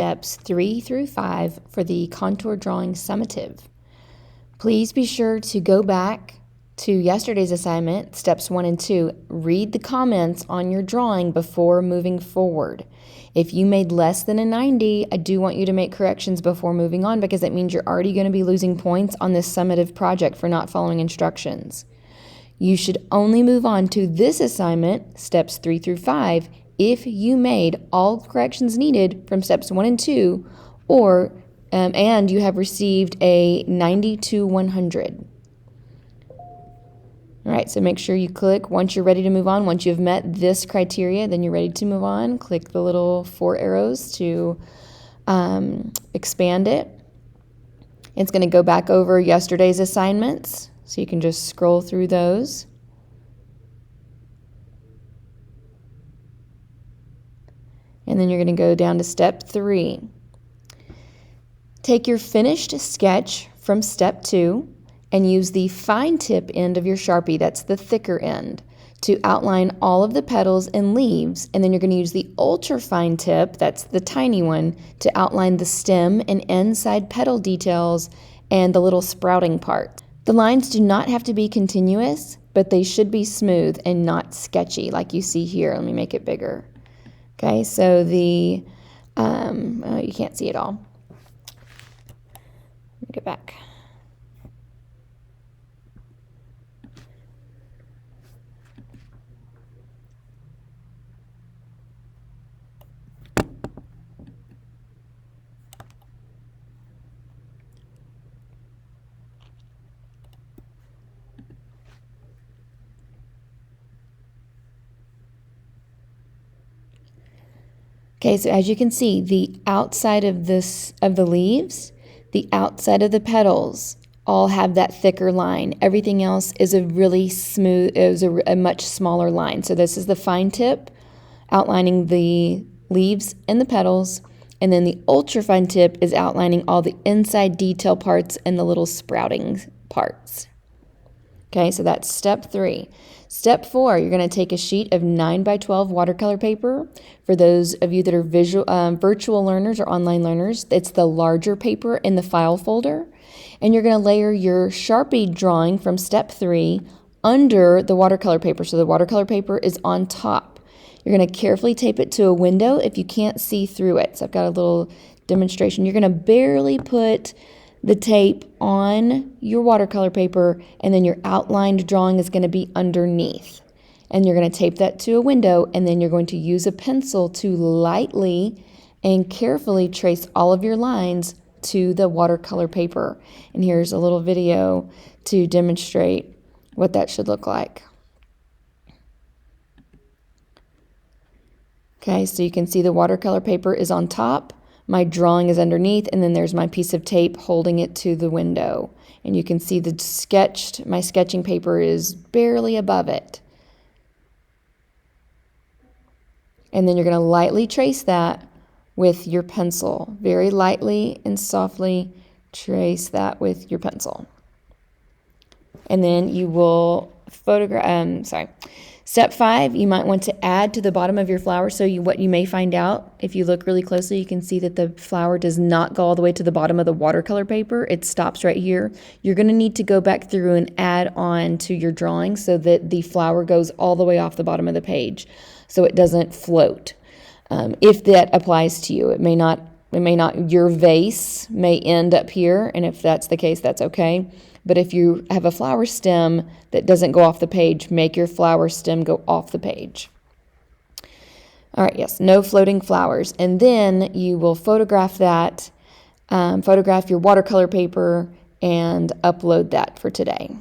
steps 3 through 5 for the contour drawing summative. Please be sure to go back to yesterday's assignment, steps 1 and 2. Read the comments on your drawing before moving forward. If you made less than a 90, I do want you to make corrections before moving on, because that means you're already going to be losing points on this summative project for not following instructions. You should only move on to this assignment, steps 3 through 5, if you made all corrections needed from steps 1 and 2, or and you have received a 90 to 100. All right, so make sure you click once you're ready to move on. Once you've met this criteria, then you're ready to move on. Click the little 4 arrows to expand it. It's going to go back over yesterday's assignments, so you can just scroll through those. And then you're going to go down to step 3. Take your finished sketch from step 2 and use the fine tip end of your Sharpie, that's the thicker end, to outline all of the petals and leaves. And then you're going to use the ultra fine tip, that's the tiny one, to outline the stem and inside petal details and the little sprouting part. The lines do not have to be continuous, but they should be smooth and not sketchy like you see here. Let me make it bigger. Okay, so the, you can't see it all. Let me get back. Okay, so as you can see, the outside of the leaves, the outside of the petals all have that thicker line. Everything else is a really smooth, a much smaller line. So this is the fine tip outlining the leaves and the petals, and then the ultra fine tip is outlining all the inside detail parts and the little sprouting parts. Okay, so that's step 3. Step 4, you're going to take a sheet of 9 by 12 watercolor paper. For those of you that are virtual learners or online learners, it's the larger paper in the file folder. And you're going to layer your Sharpie drawing from step 3 under the watercolor paper. So the watercolor paper is on top. You're going to carefully tape it to a window if you can't see through it. So I've got a little demonstration. You're going to barely put the tape on your watercolor paper, and then your outlined drawing is going to be underneath. And you're going to tape that to a window, and then you're going to use a pencil to lightly and carefully trace all of your lines to the watercolor paper. And here's a little video to demonstrate what that should look like. Okay, so you can see the watercolor paper is on top. My drawing is underneath, and then there's my piece of tape holding it to the window. And you can see my sketching paper is barely above it. And then you're going to lightly trace that with your pencil. Very lightly and softly trace that with your pencil. And then you will Step 5, you might want to add to the bottom of your flower. So what you may find out, if you look really closely, you can see that the flower does not go all the way to the bottom of the watercolor paper. It stops right here. You're going to need to go back through and add on to your drawing so that the flower goes all the way off the bottom of the page so it doesn't float. If that applies to you, it may not, your vase may end up here, and if that's the case, that's okay. But if you have a flower stem that doesn't go off the page, make your flower stem go off the page. All right, yes, no floating flowers. And then you will photograph that, photograph your watercolor paper, and upload that for today.